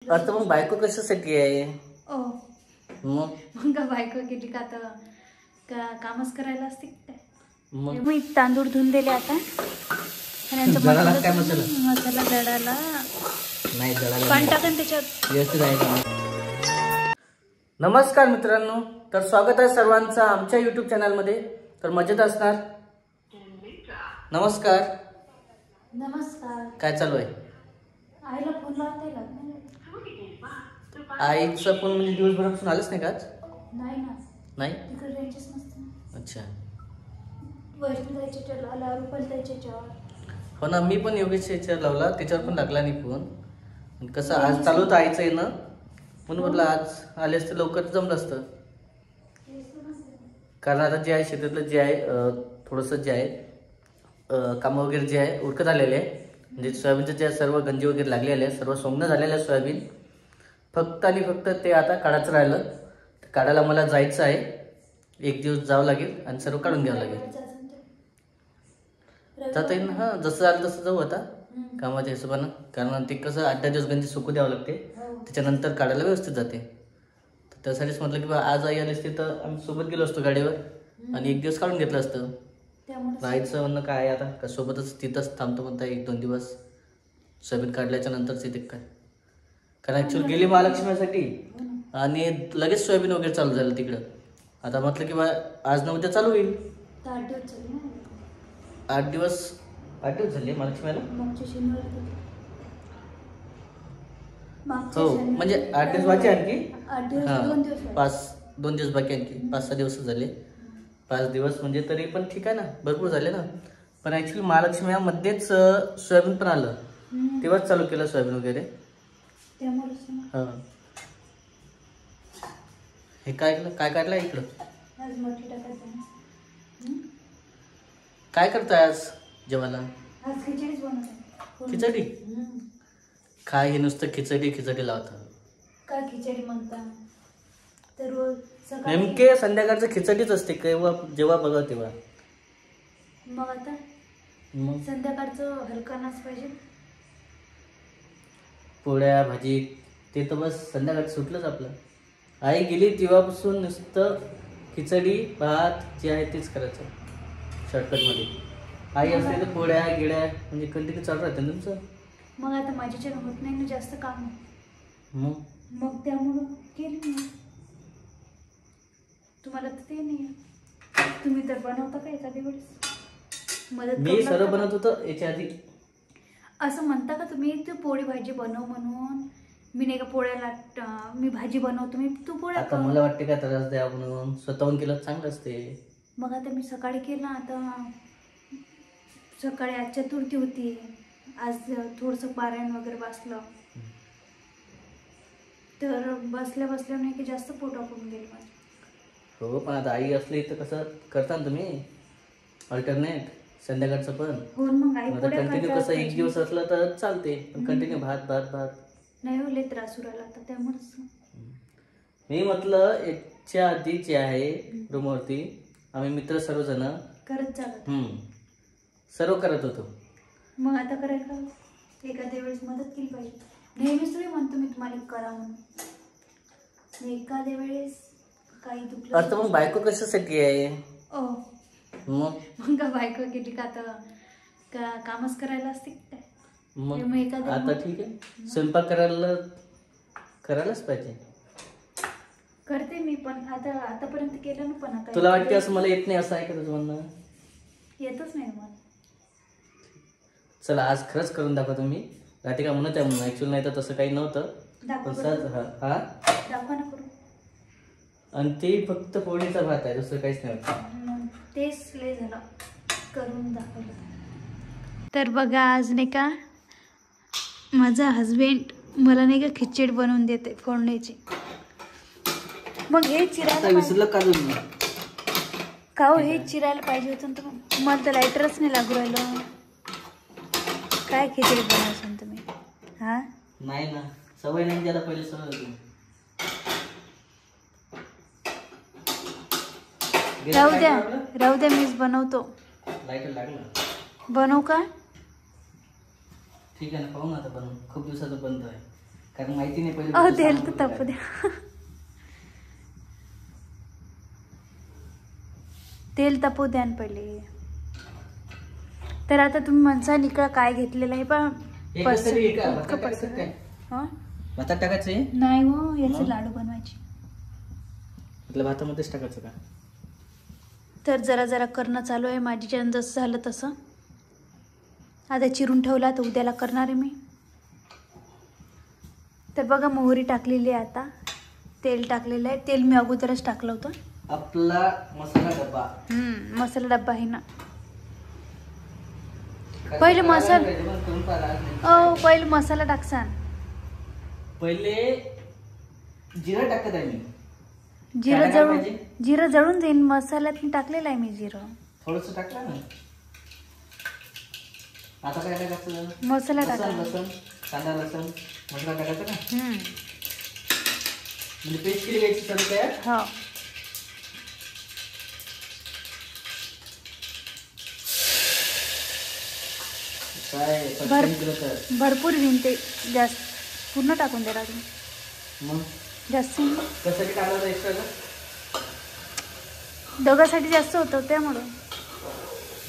आता मग बायको कशासाठी आहे? मग बायको गेली का तर कामच करायला असते काय? मी तांदूळ धुवून दिले आता. मसाला जळाला नाही, पाणी टाकून त्याच्यात व्यवस्थित आहे. नमस्कार मित्रांनो, तर स्वागत आहे सर्वांचं आमच्या YouTube चॅनलमध्ये. तर मजेत असणार. नमस्कार. नमस्कार. काय चालू आहे? आईला फोन लावते का? आईचं फोन म्हणजे दिवसभरापासून आलंच नाही का आज? नाही ना. नाही तिकडे रेंजच नसते. अच्छा. वैष्णव जायचे आला रुपल त्याच्यावर. हो ना, मी पण योगेश याच्यावर लावला, त्याच्यावर पण लागला नाही फोन. कसं आज चालू होतं आईचं येणं, म्हणून म्हटलं आज आले असते लवकर जमलं असतं. कारण आता जे आहे शेतातलं जे आहे थोडंसं जे आहे कामं वगैरे जे आहे उरकत आलेले आहे. म्हणजे सोयाबीनचं जे सर्व गंजी वगैरे लागलेले आहे, सर्व सोंगणं झालेलं आहे सोयाबीन. फक्त आणि फक्त ते आता काढायचं राहिलं. काढायला मला जायचं आहे, एक दिवस जावं लागेल आणि सर्व काढून घ्यावं लागेल. जाता येईल ना. हां, जसं आलं तसं जाऊ आता कामाच्या हिशोबानं. कारण ते कसं 8-10 दिवस गंजी सुकू द्यावं लागते, त्याच्यानंतर काढायला व्यवस्थित जाते. तर त्यासाठीच म्हटलं की बा आज आई आली असते तर आम्ही सोबत गेलो असतो गाडीवर आणि एक दिवस काढून घेतलं असतं. राहायचं म्हणणं काय आहे आता, का सोबतच तिथंच थांबतो म्हणता 1-2 दिवस सोयाबीन काढल्याच्या नंतरच येते काय. कारण ॲक्च्युअली गेली महालक्ष्मीसाठी आणि लगेच सोयाबीन वगैरे चालू झालं तिकडं. आता म्हटलं की बा आज न उद्या चालू होईल. 8 दिवस झाले महालक्ष्मीला. हो, म्हणजे 8 दिवस बाकी आणखी. हां, 2 दिवस बाकी आणखी. 5-6 दिवस झाले. 5 दिवस म्हणजे तरी पण ठीक आहे ना, भरपूर झाले ना. पण ॲक्च्युली महालक्ष्मीमध्येच सोयाबीन पण आलं, तेव्हाच चालू केलं सोयाबीन वगैरे. हां, हे काय काढलं इकडं? काय करताय आज जेवायला? खिचडी. काय हे नुसतं खिचडी लावतं? काय खिचडी म्हणता? तर रोज नेमके संध्याकाळचं खिचडीच असते जेव्हा बघा तेव्हा. मग आता संध्याकाळचं हलकानाच पाहिजे. पोळ्या भाजी ते तर बस संध्याकाळचं सुटलंच आपलं. आई गेली तेव्हापासून नुसतं खिचडी भात जे आहे तेच करायचं शॉर्टकटमध्ये. आई असते तर पोळ्या गिळ्या म्हणजे कंटिन्यू चालू राहते ना तुमचं. मग आता माझ्याच्या होत नाही ना जास्त काम. मग त्यामुळं केली मी. तुम्हाला तर ते नाही, तुम्ही तर बनवता का एखादी वेळेस मदत? मी सर्व बनवत होतं याच्या आधी. असं म्हणता का तुम्ही तू पोळी भाजी बनव म्हणून? मी नाही का पोळ्याला मी भाजी बनवतो, मी तू पोळ्या. आता मला वाटते का त्रास द्या म्हणून, स्वतःहून केलं चांगलं असते. मग आता मी सकाळी केलं, आता सकाळी आज चतुर्थी होती, आज थोडंसं पारायण वगैरे बसलं, तर बसल्या नाही की जास्त पोट आटून गेलं माझं. हो, पण आता आई असली तर कसं करता ना तुम्ही अल्टरनेट संध्याकाळचं पण. हो, मग आई कंटिन्यू कसं एक दिवस असलं तर चालते, पण कंटिन्यू भात नाही हो, लय त्रास उरायला आता त्यामुळेच. मी म्हटलं याच्या आधी जे आहे रूमवरती आम्ही मित्र सर्वजण करत चालत सर्व करत होतो. मग आता करायला का? एखाद्या वेळेस मदत केली पाहिजे. नेहमीच नाही म्हणतो मी तुम्हाला करा म्हणून, एखाद्या वेळेस काही दुखलं. आता मग बायको कशासाठी आहे? मग बायको गेली का तर कामच करायला असते काय? मग आता ठीक आहे, स्वयंपाक करायलाच पाहिजे. करते मी पण आतापर्यंत केलं ना. पण आता तुला वाटते असं मला येत नाही असं आहे का तुझं म्हणणं? येतच नाही मला. चला आज खरंच करून दाखवा तुम्ही. राधिका म्हणत आहे म्हणून, ऍक्च्युअली नाही तर तसं काही नव्हतं. दाखवा ना करून. आणि ते फक्त पोळीचा भात आहे, दुसरं काहीच नाही वाटतं. तेच लय झालं करून दाखवलं. तर बघा आज नाही का माझा हजबंड मला नाही का खिचडी बनवून देते फोडणीची. मग हे चिरायला विसरलं का हो? हे चिरायला पाहिजे होतं तुम्ही. मला तर लायटरच नाही लागू राहिलं. काय खिचडी बनवायचं तुम्ही? हा नाही ना, सवय नाही त्याला, पहिले सवय होती. राहू द्या मीच बनवतो. लायटर लागलं. बनवू का? ठीक आहे ना, पाहू ना आता बनवून. खूप दिवसाचं बनतो आहे. कारण माहिती नाही पहिले. अहो तेल तर तापू द्या. तेल तापू द्या ना पहिले. तर आता तुम्ही म्हणसान इकडं काय घेतलेलं आहे पा भातात टाकायचं नाही हो, याचे लाडू बनवायचे. म्हटलं भातामध्येच टाकायचं का? तर जरा जरा करणं चालू आहे माझ्याच्यानं जसं झालं तसं. आता चिरून ठेवला तर उद्याला करणार आहे मी. तर बघा मोहरी टाकलेली आहे. आता तेल टाकलेलं आहे. तेल मी अगोदरच टाकलं होतं. आपला मसाला डब्बा. मसाला डब्बा आहे ना. पहिले मसाला टाकसान. पहिले जिरं टाकत आहे मी. जिरं जळून जाईन. मसाल्यात टाकलेलं आहे मी जिरं. थोडस टाकलं ना. आता काय टाकायचं? मसाला टाका. लसण, कांदा लसण मसाला टाकायचा का? म्हणजे पेस्ट केली घ्यायची सर्व तयार. हो. भरपूर विनते. जास्त पूर्ण टाकून द्या लागून. मग जास्त कशासाठी टाकलं एक्स्ट्रा? दोघांसाठी जास्त होतं त्यामुळं.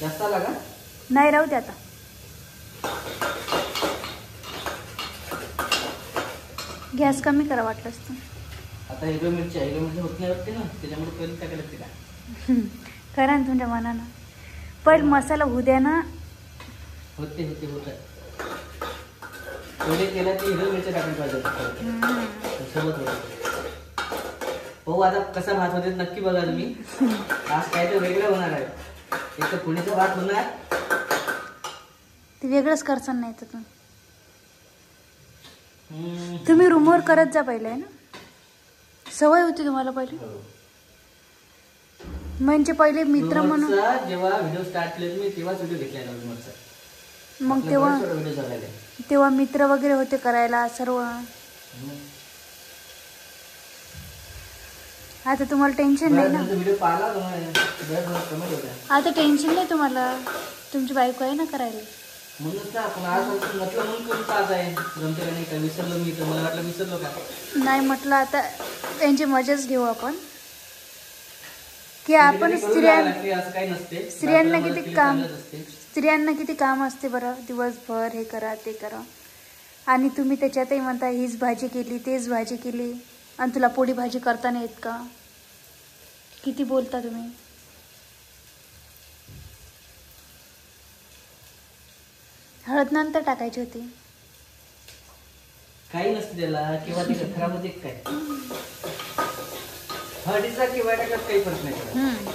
जास्त आला का? नाही, राहू दे आता. गॅस कमी करा वाटलं असतं. आता हिरवी मिरची होत नाही वाटते ना, त्याच्यामुळे पहिले टाकायला लागते का? करा ना तुमच्या मनानं. पहिले मसाला होऊ द्या ना. होते पहिले केला ते हिरवी मिरची टाकून पाहिजे सोबत होते. हो, आता कसा भात होते नक्की बघा तुम्ही. आज काय तर वेगळं होणार आहे. एक तर पुण्याचा भात होणार. ते वेगळंच करसान नाही तर तुम्ही रूमवर करत जा पहिले ना. सवय होती तुम्हाला पहिले. म्हणजे पहिले मित्र म्हणून जेव्हा व्हिडिओ स्टार्ट केले मी तेव्हाच व्हिडिओ घेतला रूमवरचा. मग तेव्हा मित्र वगैरे होते करायला सर्व. आता तुम्हाला टेन्शन नाही ना. आता टेन्शन नाही तुम्हाला. तुमची बायको आहे ना करायला. म्हणूनच ना आपण आज म्हटलं म्हणून करून पाहत आहे. जमते का नाही का? विसरलो मी तर. मला वाटलं विसरलो का नाही. म्हटलं आता यांची मजाच घेऊ आपण. की आपण स्त्रियांना किती काम असते बरं. दिवसभर हे करा ते करा. आणि तुम्ही त्याच्यातही म्हणता हीच भाजी केली तेच भाजी केली आणि तुला पोळी भाजी करता नाही येत का? किती बोलता तुम्ही. हळद नंतर टाकायची होती. काही नसते त्याला. किंवा ते खराब होते काय? हळदीचा किंवा टाकत काही फरक नाही.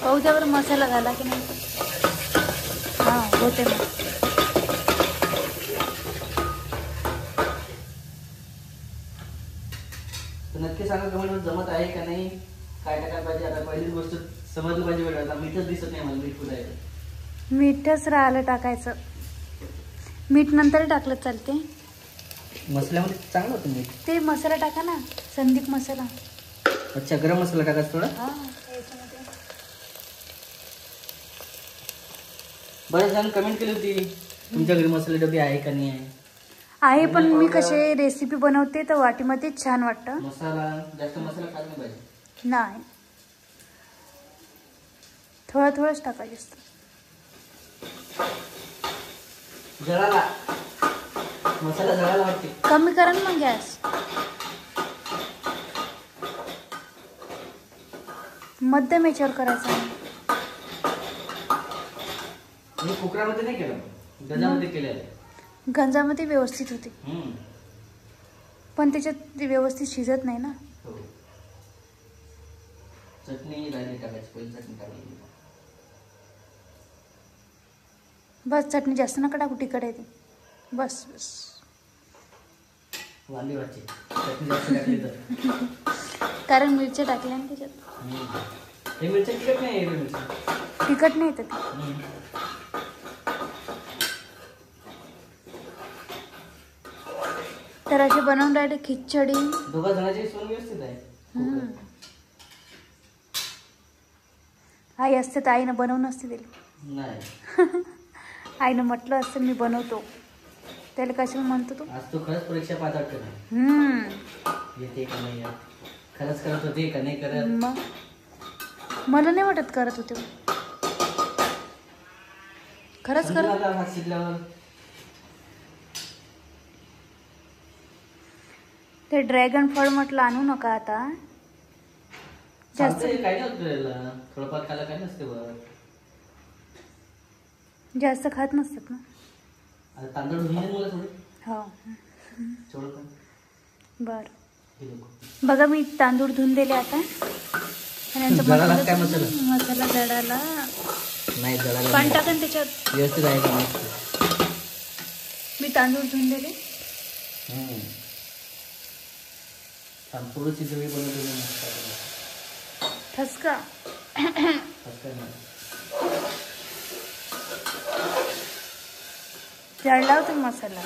पाहुद्यावर मसाला घाला की नाही. हा होते मग. नक्की सांगा कमेंट जमत आहे का नाही, काय टाकायला पाहिजे. आता पहिलीच गोष्ट समजलं पाहिजे. वेळ आता मीठच दिसत नाही मला. मीठ कुठे आहे? मीठच राहिलं टाकायचं. मीठ नंतर टाकलं चालते. मसाल्यामध्ये चांगलं होतं मीठ. ते मसाला टाका ना, संदीप मसाला. अच्छा, गरम मसाला टाकायचा थोडा. बरेच जण कमेंट केली होती तुमच्या घरी मसाले डबे आहे का नाही आहे. पण मी कसे रेसिपी बनवते तर वाटीमध्ये छान वाटतं. मसाला जास्त मसाला टाकला नाही पाहिजे. नाही, थोडंच टाकायचं असतं. जळाला मसाला जळाला वाटते. कमी करा ना मग गॅस. मध्यम याच्यावर करायचं. मी कुकरामध्ये नाही केलं, गंजामध्ये केलेलं. गंजामध्ये व्यवस्थित होते. पण त्याच्यात व्यवस्थित शिजत नाही ना. चटणी राहिली टाकायची. पहिली चटणी टाकली. बस चटणी जास्त नका टाकू. तिखट आहे ते. बस वांगी वाटची चटणी जास्त टाकली तर. कारण मिरच्या टाकल्या ना त्याच्यात. हे मिरच्या तिखट नाही आहे. मिरच्या तिखट नाही येत. तर असे बनवून राहिले खिचडी. दोघा जणांची सोय व्यवस्थित आहे. आई असते तर आईनं बनवून असते दिली. नाही आईनं म्हटलं असतं मी बनवतो. त्याला कशाला म्हणतो तू? आज तू खरंच परीक्षा पास वाटते ना, येते का नाही येत, खरंच करत होते का नाही करत. मग मला नाही वाटत करत होते. खरंच समजून करत. आता हात शिकल्यावर. ते ड्रॅगन फळ म्हटलं आणू नका आता. जास्त चालतंय, काय नाही होत तुला. थोडंफार खायला काय नसते बरं. जास्त खात नसतात ना. आता तांदूळ धुवून दे मला थोडे. हो थोडं पण. बर. हे नको. बघा मी तांदूळ धुवून दिले आता. आणि यांचा जळाला काय मसाला? मसाला जळाला नाही, जळाला पाणी नाही. टाकन त्याच्यात. व्यवस्थित आहे का नाही? मी तांदूळ धुवून दिले. तांदूळची जवळ बनवलेली मस्त. ठसका. जळला होता मसाला.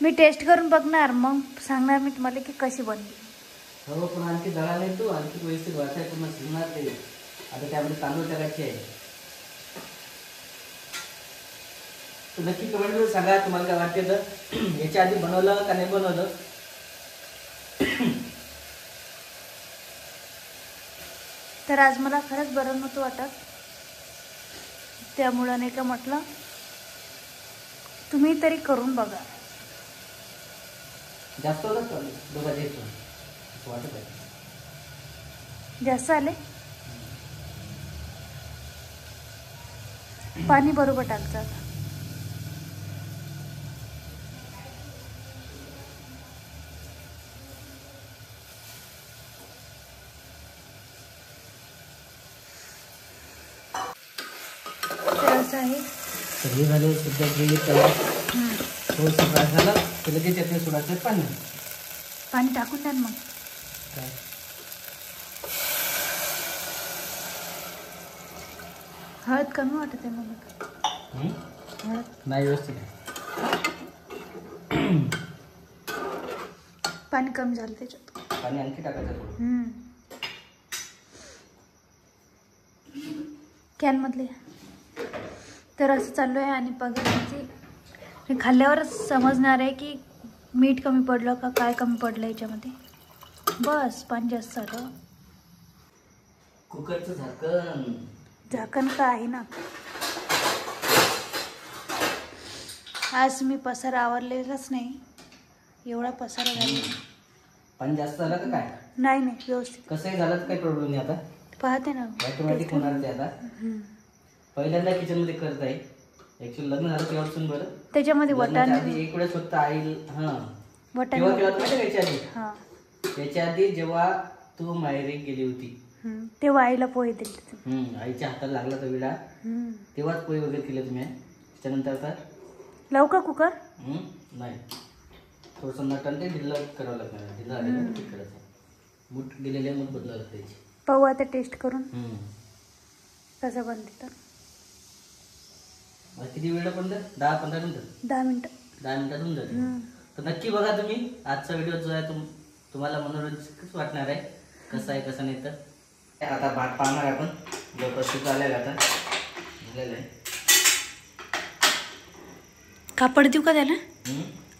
मी टेस्ट करून बघणार, मग सांगणार मी तुम्हाला की कशी बनली. हो, पण आणखी जळा नाही तू, आणखी व्यवस्थित वाचाय पूर्ण शिकणार ते. आता त्यामध्ये तांदूळ टाकायचे आहे. तर नक्की कमेंटमध्ये सांगा तुम्हाला काय वाटते. तर याच्या आधी बनवलं का नाही बनवलं. तर आज मला खरंच बरं नव्हतं वाटत, त्यामुळं नाही का म्हटलं तुम्ही तरी करून बघा. जास्त होतं का दोघांचे वाटत आहे. जास्त आले. पाणी बरोबर टाकतात. तर आहे. तर हे झाले सध्या ग्रेव्ही तयार. थोडंसं फ्राय झालं तर लगेच यातले सोडायचं पाणी. पाणी टाकून द्या ना मग. काय हळद कमी वाटत आहे मला. हळद नाही, व्यवस्थित आहे. पाणी कमी झालं त्याच्यात. पाणी आणखी टाकायचं थोडं. कॅनमधले. तर असं चालू आहे. आणि बघायची हे खाल्ल्यावरच समजणार आहे की मीठ कमी पडलं का काय कमी पडलं याच्यामध्ये. बस पाणी जास्त झालं. कुकरचं झाकण. झाकण का आहे ना. आज मी पसारा आवरलेलाच नाही. एवढा पसारा झाला. पाणी जास्त झालं का काय? नाही नाही, व्यवस्थित. कसंही झालं तर काही प्रॉब्लेम नाही. आता पाहते ना. ऑटोमॅटिक होणार ते. आता पहिल्यांदा किचन मध्ये करत आहे. ऍक्च्युअली लग्न झालं तेव्हापासून. बरं, त्याच्यामध्ये लग्नाच्या वटाणे. आधी एक वेळेस फक्त आई वटाणे. याच्या आधी हा, याच्या आधी जेव्हा तू माहेरी गेली होती तेव्हा आईला पोहे दिले. आईच्या हाताला लागला तो विडा, तेव्हाच पोहे वगैरे केले तुम्ही. त्याच्यानंतर आता लवकर कुकर नाही, थोडंसं नटन ते ढिल्लं करावं लागणार. ढिल्लं आलेलं ते करायचं. मूठ गेलेले मूठ बदलावं लागतं त्याची. पाहू आता टेस्ट करून कसं बनते. तर किती वेळ पण 10-15 मिनिटं. 10 मिनिटं. 10 मिनिटात होऊन जाते. तर नक्की बघा तुम्ही. आजचा व्हिडिओ जो आहे तुम्हाला मनोरंजकच वाटणार आहे. कसं आहे कसं नाही. तर आता भात पाहणार आपण जो प्रसिद्ध आलेला आता झालेला आहे. कापड देऊ का त्याला.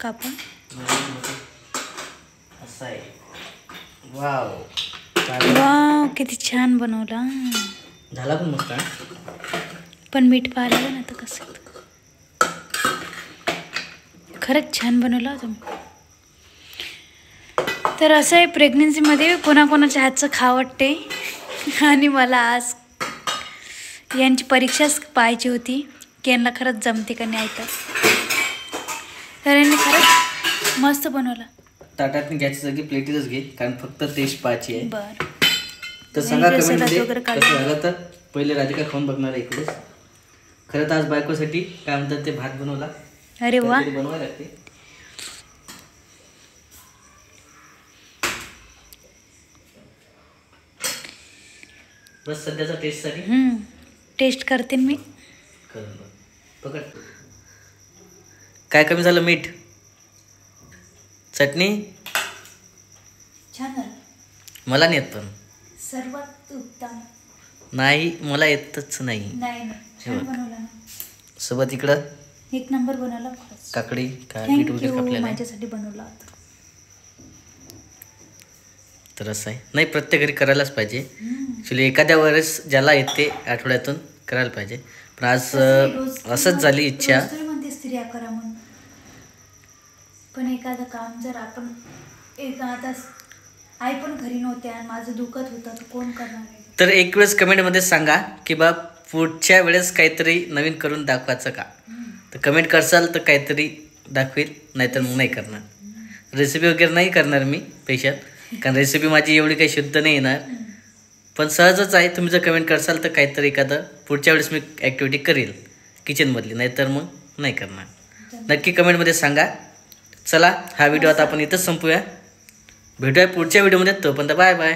कापड असं आहे. वाव, वाव किती छान बनवला. झाला पण मस्त. पण मीठ पाहायला ना आता कसं. खरंच छान बनवला तुम्ही. तर असं आहे, प्रेग्नेन्सीमध्ये कोणाकोणाच्या हातचं खावं वाटते. आणि मला आज यांची परीक्षाच पाहायची होती की यांना खरंच जमते का नाही. तर यांनी खरंच मस्त बनवला. ताटात घ्यायची जागी प्लेटीतच घे, कारण फक्त टेस्ट पाहायची आहे. बरं, तर सांगा कमेंटमध्ये कसं झालं. तर पहिले राधिका खाऊन बघणार आहे इकडेच. खरं तर आज बायकोसाठी काय म्हणतात ते भात बनवला. अरे वा, बनवायला लागते. बस सध्याचा टेस्ट साठी टेस्ट करते मी. पकड. काय कमी झालं. मीठ, चटणी छान झालं. मला नाही येत पण. सर्वात उत्तम. नाही मला येतच नाही. नाही छान बनवला ना. सोबत इकडं एक नंबर बनवला खरंच. काकडी काय बीट वगैरे थँक्यू कापलेलं आहे. माझ्यासाठी बनवला होता. तर असं आहे, नाही प्रत्येक घरी करायलाच पाहिजे ॲक्च्युली. एखाद्या वेळेस ज्याला येते आठवड्यातून करायला पाहिजे. पण आज असंच झाली इच्छा. रोज तरी म्हणते स्त्रिया करा म्हणून, पण एखादं काम जर आपण आता आई पण घरी नव्हते आणि माझं दुखत होतं तर कोण करणार आहे. तर एक वेळेस कमेंटमध्ये सांगा की बा पुढच्या वेळेस काहीतरी नवीन करून दाखवायचं का. तर कमेंट करसाल तर काहीतरी दाखवेल, नाहीतर मग नाही करणार. रेसिपी वगैरे नाही करणार मी स्पेशल, कारण रेसिपी माझी एवढी काही शुद्ध नाही येणार. पण सहजच आहे, तुम्ही जर कमेंट करसाल तर काहीतरी एखादं पुढच्या वेळेस मी ॲक्टिव्हिटी करेल किचनमधली, नाहीतर मग नाही करणार. नक्की कमेंटमध्ये सांगा. चला हा व्हिडिओ आता आपण इथंच संपूया. भेटूया पुढच्या व्हिडिओमध्ये. तोपर्यंत बाय बाय.